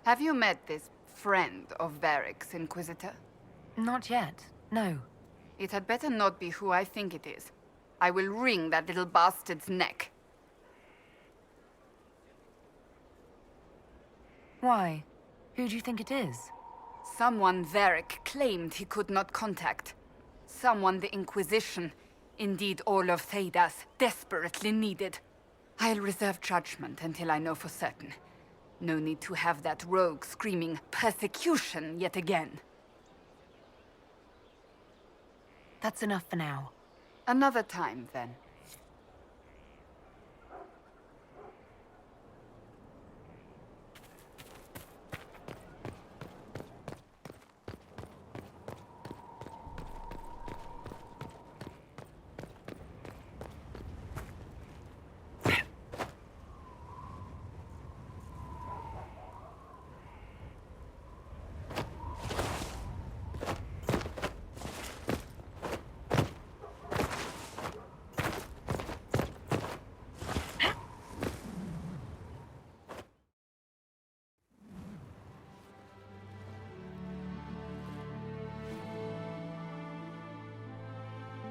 Have you met this friend of Varric's, Inquisitor? Not yet, no. It had better not be who I think it is. I will wring that little bastard's neck. Why? Who do you think it is? Someone Varric claimed he could not contact. Someone the Inquisition, indeed all of Thedas, desperately needed. I'll reserve judgment until I know for certain. No need to have that rogue screaming persecution yet again. That's enough for now. Another time, then.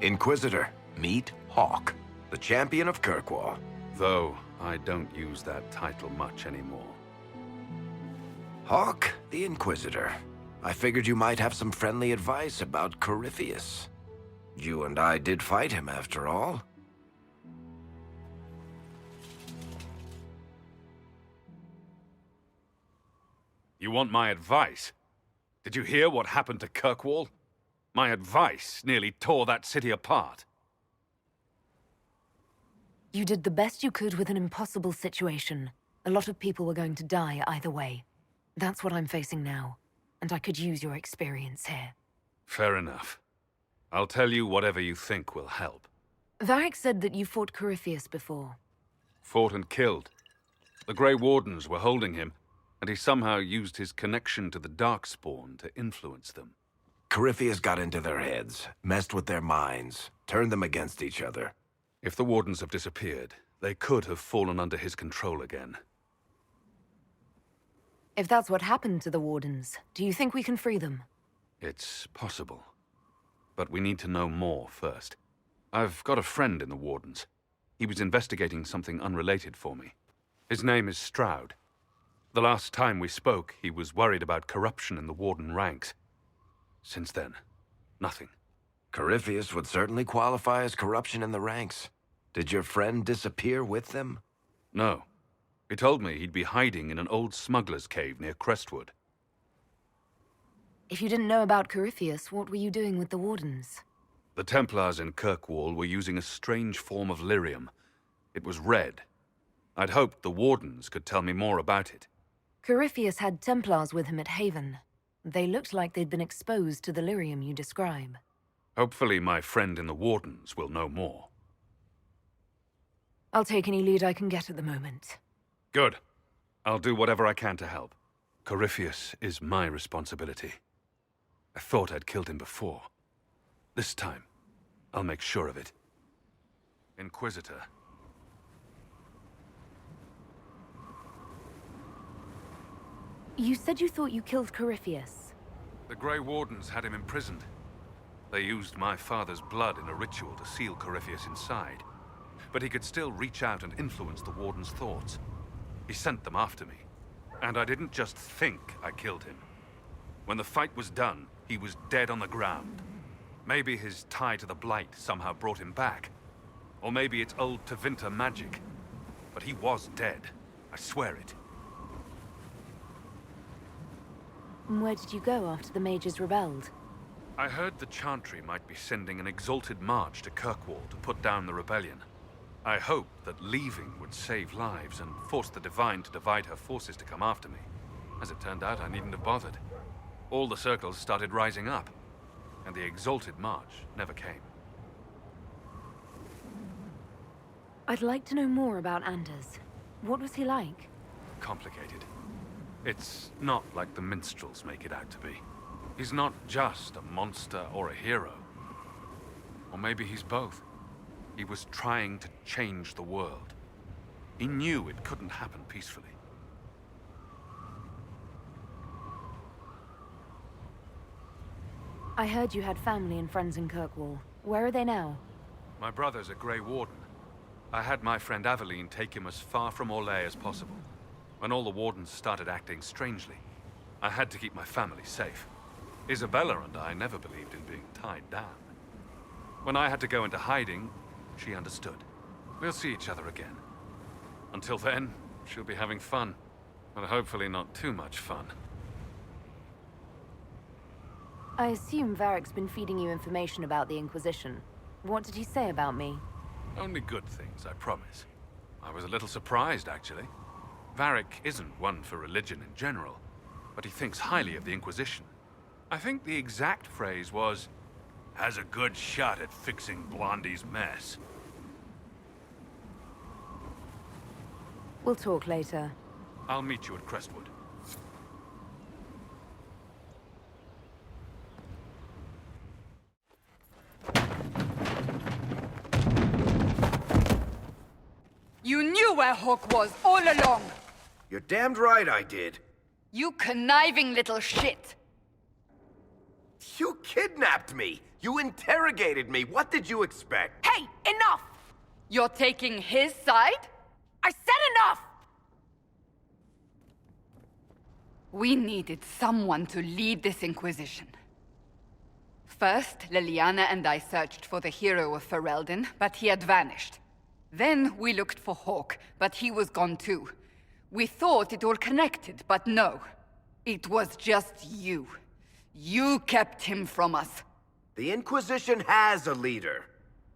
Inquisitor, meet Hawke, the champion of Kirkwall. Though I don't use that title much anymore. Hawke, the Inquisitor. I figured you might have some friendly advice about Corypheus. You and I did fight him, after all. You want my advice? Did you hear what happened to Kirkwall? My advice nearly tore that city apart. You did the best you could with an impossible situation. A lot of people were going to die either way. That's what I'm facing now, and I could use your experience here. Fair enough. I'll tell you whatever you think will help. Varric said that you fought Corypheus before. Fought and killed. The Grey Wardens were holding him, and he somehow used his connection to the Darkspawn to influence them. Corypheus got into their heads, messed with their minds, turned them against each other. If the Wardens have disappeared, they could have fallen under his control again. If that's what happened to the Wardens, do you think we can free them? It's possible. But we need to know more first. I've got a friend in the Wardens. He was investigating something unrelated for me. His name is Stroud. The last time we spoke, he was worried about corruption in the Warden ranks. Since then, nothing. Corypheus would certainly qualify as corruption in the ranks. Did your friend disappear with them? No. He told me he'd be hiding in an old smuggler's cave near Crestwood. If you didn't know about Corypheus, what were you doing with the Wardens? The Templars in Kirkwall were using a strange form of lyrium. It was red. I'd hoped the Wardens could tell me more about it. Corypheus had Templars with him at Haven. They looked like they'd been exposed to the lyrium you describe. Hopefully my friend in the Wardens will know more. I'll take any lead I can get at the moment. Good. I'll do whatever I can to help. Corypheus is my responsibility. I thought I'd killed him before. This time, I'll make sure of it. Inquisitor. You said you thought you killed Corypheus. The Grey Wardens had him imprisoned. They used my father's blood in a ritual to seal Corypheus inside. But he could still reach out and influence the Warden's thoughts. He sent them after me. And I didn't just think I killed him. When the fight was done, he was dead on the ground. Maybe his tie to the Blight somehow brought him back. Or maybe it's old Tevinter magic. But he was dead. I swear it. And where did you go after the mages rebelled? I heard the Chantry might be sending an exalted march to Kirkwall to put down the rebellion. I hoped that leaving would save lives and force the Divine to divide her forces to come after me. As it turned out, I needn't have bothered. All the circles started rising up, and the exalted march never came. I'd like to know more about Anders. What was he like? Complicated. It's not like the minstrels make it out to be. He's not just a monster or a hero. Or maybe he's both. He was trying to change the world. He knew it couldn't happen peacefully. I heard you had family and friends in Kirkwall. Where are they now? My brother's a Grey Warden. I had my friend Aveline take him as far from Orlais as possible. When all the Wardens started acting strangely, I had to keep my family safe. Isabella and I never believed in being tied down. When I had to go into hiding, she understood. We'll see each other again. Until then, she'll be having fun. But hopefully not too much fun. I assume Varric's been feeding you information about the Inquisition. What did he say about me? Only good things, I promise. I was a little surprised, actually. Varric isn't one for religion in general, but he thinks highly of the Inquisition. I think the exact phrase was, "has a good shot at fixing Blondie's mess." We'll talk later. I'll meet you at Crestwood. You knew where Hawke was all along! You're damned right I did. You conniving little shit! You kidnapped me! You interrogated me! What did you expect? Hey, enough! You're taking his side? I said enough! We needed someone to lead this Inquisition. First, Liliana and I searched for the hero of Ferelden, but he had vanished. Then we looked for Hawke, but he was gone too. We thought it all connected, but no. It was just you. You kept him from us. The Inquisition has a leader.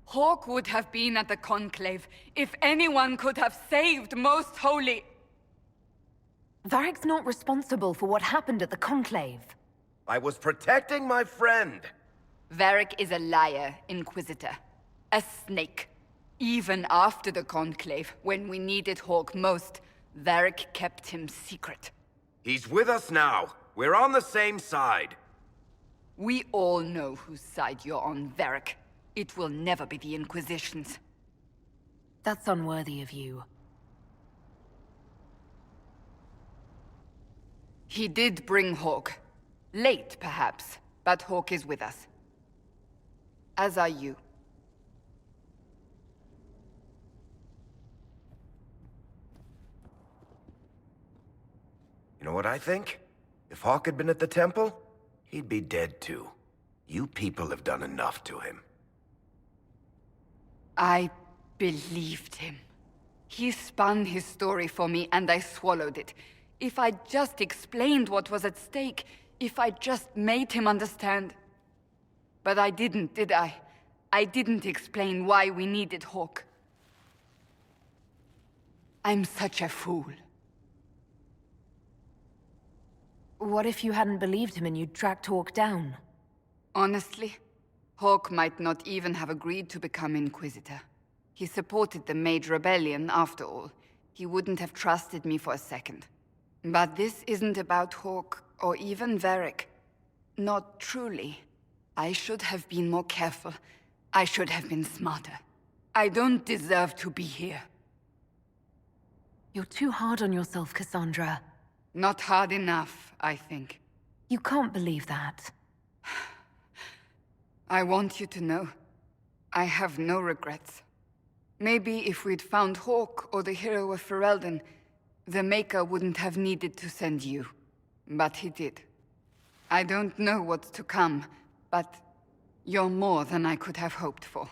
Hawke would have been at the Conclave if anyone could have saved Most Holy... Varric's not responsible for what happened at the Conclave. I was protecting my friend. Varric is a liar, Inquisitor. A snake. Even after the Conclave, when we needed Hawke most, Varric kept him secret. He's with us now. We're on the same side. We all know whose side you're on, Varric. It will never be the Inquisition's. That's unworthy of you. He did bring Hawke. Late, perhaps, but Hawke is with us. As are you. You know what I think? If Hawke had been at the temple, he'd be dead too. You people have done enough to him. I believed him. He spun his story for me, and I swallowed it. If I just explained what was at stake, if I just made him understand... But I didn't, did I? I didn't explain why we needed Hawke. I'm such a fool. What if you hadn't believed him and you'd tracked Hawke down? Honestly, Hawke might not even have agreed to become Inquisitor. He supported the Mage Rebellion, after all. He wouldn't have trusted me for a second. But this isn't about Hawke, or even Varric. Not truly. I should have been more careful. I should have been smarter. I don't deserve to be here. You're too hard on yourself, Cassandra. Not hard enough, I think. You can't believe that. I want you to know, I have no regrets. Maybe if we'd found Hawke or the hero of Ferelden, the Maker wouldn't have needed to send you. But he did. I don't know what's to come, but you're more than I could have hoped for.